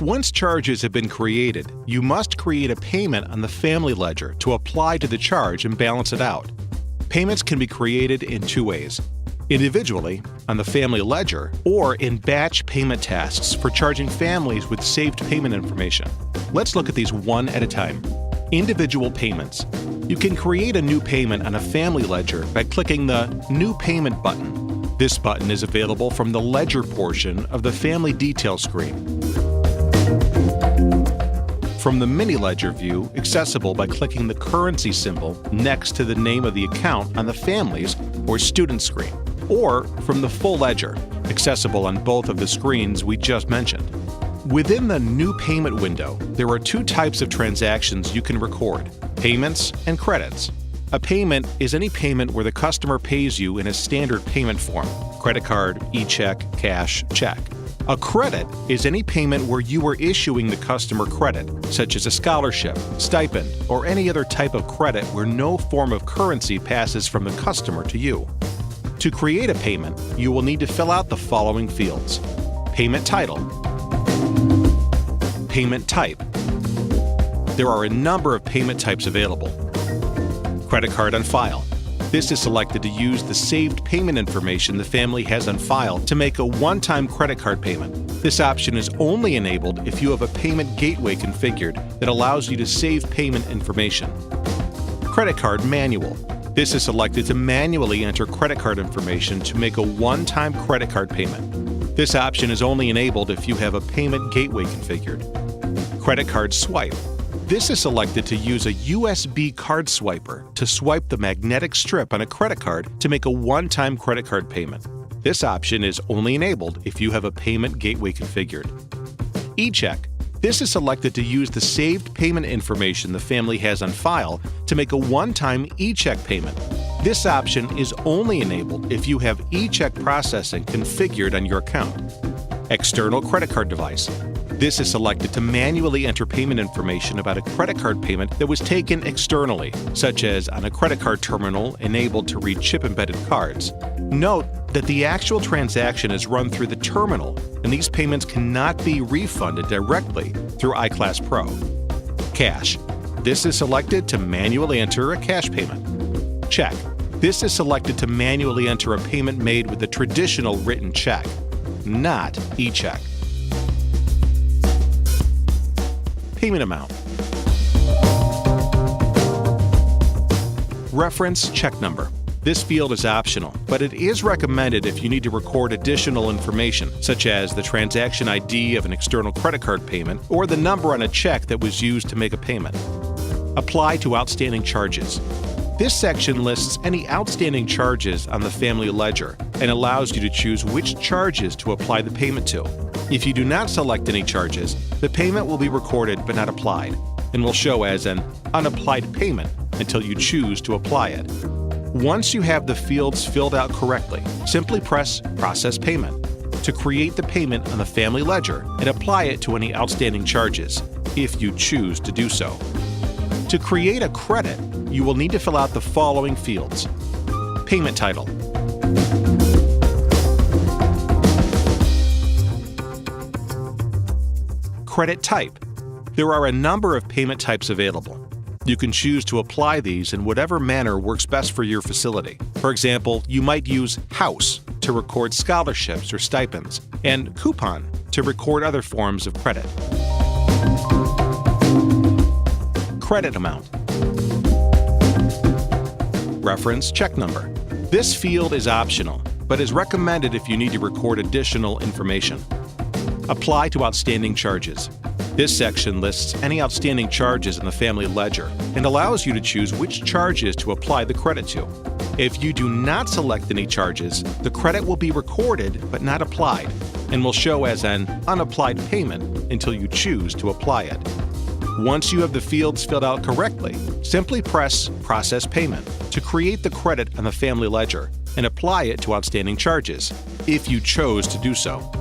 Once charges have been created, you must create a payment on the family ledger to apply to the charge and balance it out. Payments can be created in two ways: individually, on the family ledger, or in batch payment tasks for charging families with saved payment information. Let's look at these one at a time. Individual payments. You can create a new payment on a family ledger by clicking the New Payment button. This button is available from the Ledger portion of the Family Details screen. From the Mini Ledger view, accessible by clicking the currency symbol next to the name of the account on the Families or Student screen, or from the Full Ledger, accessible on both of the screens we just mentioned. Within the New Payment window, there are two types of transactions you can record: payments and credits. A payment is any payment where the customer pays you in a standard payment form: credit card, e-check, cash, check. A credit is any payment where you are issuing the customer credit, such as a scholarship, stipend, or any other type of credit where no form of currency passes from the customer to you. To create a payment, you will need to fill out the following fields: payment title, payment type. There are a number of payment types available. Credit card on file. This is selected to use the saved payment information the family has on file to make a one-time credit card payment. This option is only enabled if you have a payment gateway configured that allows you to save payment information. Credit card manual. This is selected to manually enter credit card information to make a one-time credit card payment. This option is only enabled if you have a payment gateway configured. Credit card swipe. This is selected to use a USB card swiper to swipe the magnetic strip on a credit card to make a one-time credit card payment. This option is only enabled if you have a payment gateway configured. E-check. This is selected to use the saved payment information the family has on file to make a one-time e-check payment. This option is only enabled if you have e-check processing configured on your account. External credit card device. This is selected to manually enter payment information about a credit card payment that was taken externally, such as on a credit card terminal enabled to read chip-embedded cards. Note that the actual transaction is run through the terminal, and these payments cannot be refunded directly through iClass Pro. Cash. This is selected to manually enter a cash payment. Check. This is selected to manually enter a payment made with a traditional written check, not e-check. Payment amount. Reference check number. This field is optional, but it is recommended if you need to record additional information, such as the transaction ID of an external credit card payment or the number on a check that was used to make a payment. Apply to outstanding charges. This section lists any outstanding charges on the family ledger and allows you to choose which charges to apply the payment to. If you do not select any charges, the payment will be recorded but not applied, and will show as an unapplied payment until you choose to apply it. Once you have the fields filled out correctly, simply press Process Payment to create the payment on the family ledger and apply it to any outstanding charges, if you choose to do so. To create a credit, you will need to fill out the following fields: payment title, credit type. There are a number of payment types available. You can choose to apply these in whatever manner works best for your facility. For example, you might use House to record scholarships or stipends, and Coupon to record other forms of credit. Credit amount. Reference check number. This field is optional, but is recommended if you need to record additional information. Apply to outstanding charges. This section lists any outstanding charges in the family ledger and allows you to choose which charges to apply the credit to. If you do not select any charges, the credit will be recorded but not applied and will show as an unapplied payment until you choose to apply it. Once you have the fields filled out correctly, simply press Process Payment to create the credit on the family ledger and apply it to outstanding charges, if you chose to do so.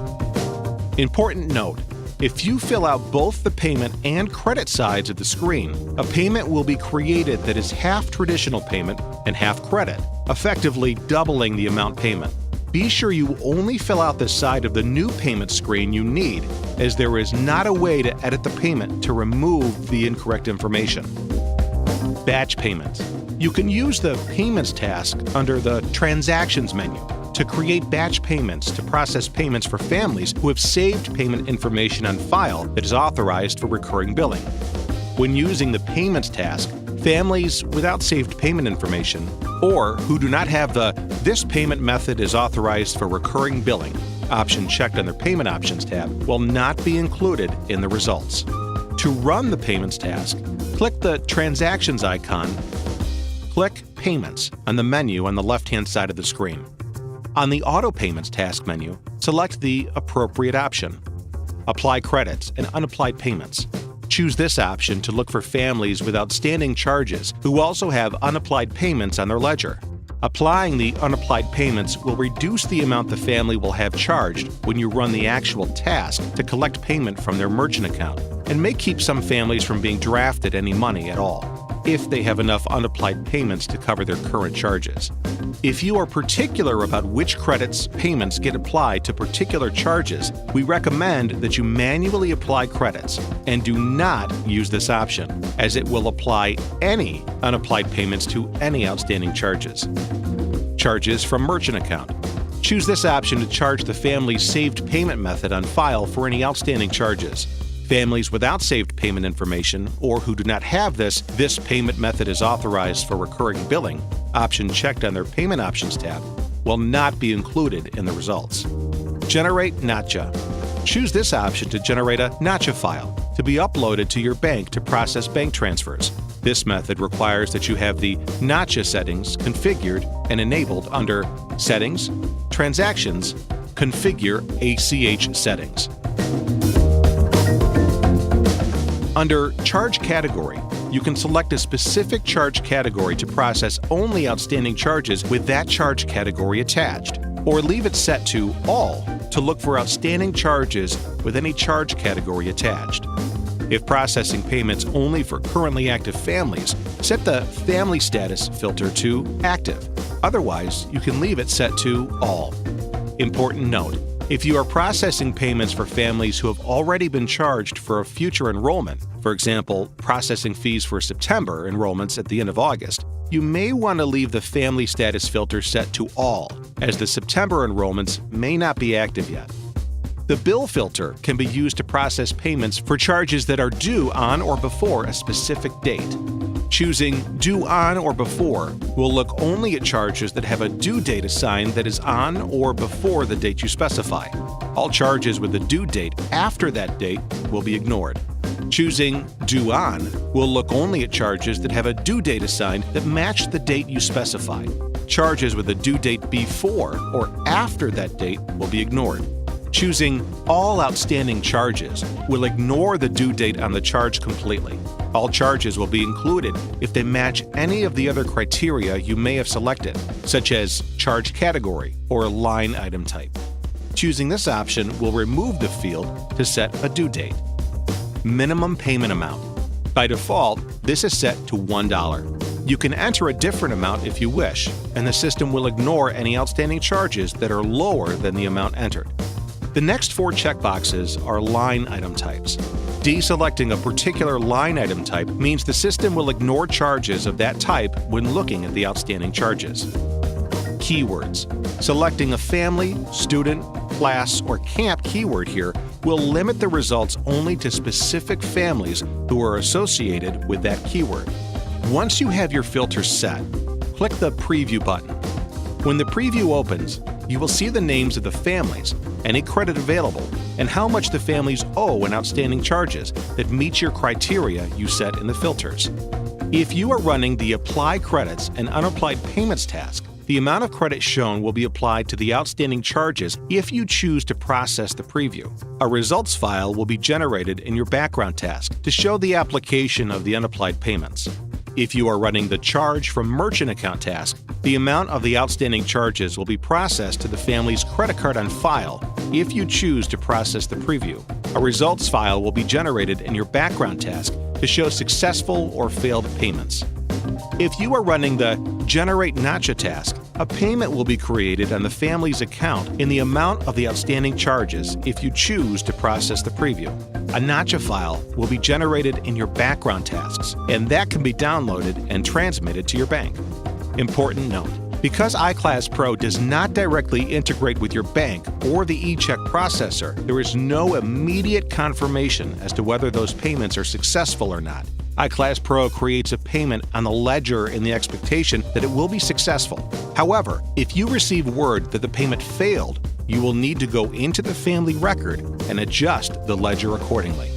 Important note: if you fill out both the payment and credit sides of the screen, a payment will be created that is half traditional payment and half credit, effectively doubling the amount payment. Be sure you only fill out the side of the new payment screen you need, as there is not a way to edit the payment to remove the incorrect information. Batch payments. You can use the Payments task under the Transactions menu to create batch payments to process payments for families who have saved payment information on file that is authorized for recurring billing. When using the Payments task, families without saved payment information or who do not have the "This payment method is authorized for recurring billing" option checked on their Payment Options tab will not be included in the results. To run the Payments task, click the Transactions icon, click Payments on the menu on the left-hand side of the screen. On the Auto Payments task menu, select the appropriate option. Apply credits and unapplied payments. Choose this option to look for families with outstanding charges who also have unapplied payments on their ledger. Applying the unapplied payments will reduce the amount the family will have charged when you run the actual task to collect payment from their merchant account, and may keep some families from being drafted any money at all, if they have enough unapplied payments to cover their current charges. If you are particular about which credits payments get applied to particular charges, we recommend that you manually apply credits and do not use this option, as it will apply any unapplied payments to any outstanding charges. Charges from merchant account. Choose this option to charge the family's saved payment method on file for any outstanding charges. Families without saved payment information or who do not have this payment method is authorized for recurring billing option checked on their Payment Options tab will not be included in the results. Generate NACHA. Choose this option to generate a NACHA file to be uploaded to your bank to process bank transfers. This method requires that you have the NACHA settings configured and enabled under Settings, Transactions, Configure ACH Settings. Under Charge Category, you can select a specific charge category to process only outstanding charges with that charge category attached, or leave it set to All to look for outstanding charges with any charge category attached. If processing payments only for currently active families, set the Family Status filter to Active. Otherwise, you can leave it set to All. Important note: if you are processing payments for families who have already been charged for a future enrollment, for example, processing fees for September enrollments at the end of August, you may want to leave the Family Status filter set to All, as the September enrollments may not be active yet. The Bill filter can be used to process payments for charges that are due on or before a specific date. Choosing Due on or before will look only at charges that have a due date assigned that is on or before the date you specify. All charges with a due date after that date will be ignored. Choosing Due on will look only at charges that have a due date assigned that match the date you specify. Charges with a due date before or after that date will be ignored. Choosing All outstanding charges will ignore the due date on the charge completely. All charges will be included if they match any of the other criteria you may have selected, such as charge category or line item type. Choosing this option will remove the field to set a due date. Minimum payment amount. By default, this is set to $1. You can enter a different amount if you wish, and the system will ignore any outstanding charges that are lower than the amount entered. The next 4 checkboxes are line item types. Deselecting a particular line item type means the system will ignore charges of that type when looking at the outstanding charges. Keywords. Selecting a family, student, class, or camp keyword here will limit the results only to specific families who are associated with that keyword. Once you have your filters set, click the Preview button. When the preview opens, you will see the names of the families, any credit available, and how much the families owe in outstanding charges that meet your criteria you set in the filters. If you are running the Apply Credits and Unapplied Payments task, the amount of credit shown will be applied to the outstanding charges if you choose to process the preview. A results file will be generated in your background task to show the application of the unapplied payments. If you are running the Charge from Merchant Account task, the amount of the outstanding charges will be processed to the family's credit card on file if you choose to process the preview. A results file will be generated in your background task to show successful or failed payments. If you are running the Generate Nacha task, a payment will be created on the family's account in the amount of the outstanding charges if you choose to process the preview. A Nacha file will be generated in your background tasks, and that can be downloaded and transmitted to your bank. Important note: because iClass Pro does not directly integrate with your bank or the eCheck processor, there is no immediate confirmation as to whether those payments are successful or not. iClass Pro creates a payment on the ledger in the expectation that it will be successful. However, if you receive word that the payment failed, you will need to go into the family record and adjust the ledger accordingly.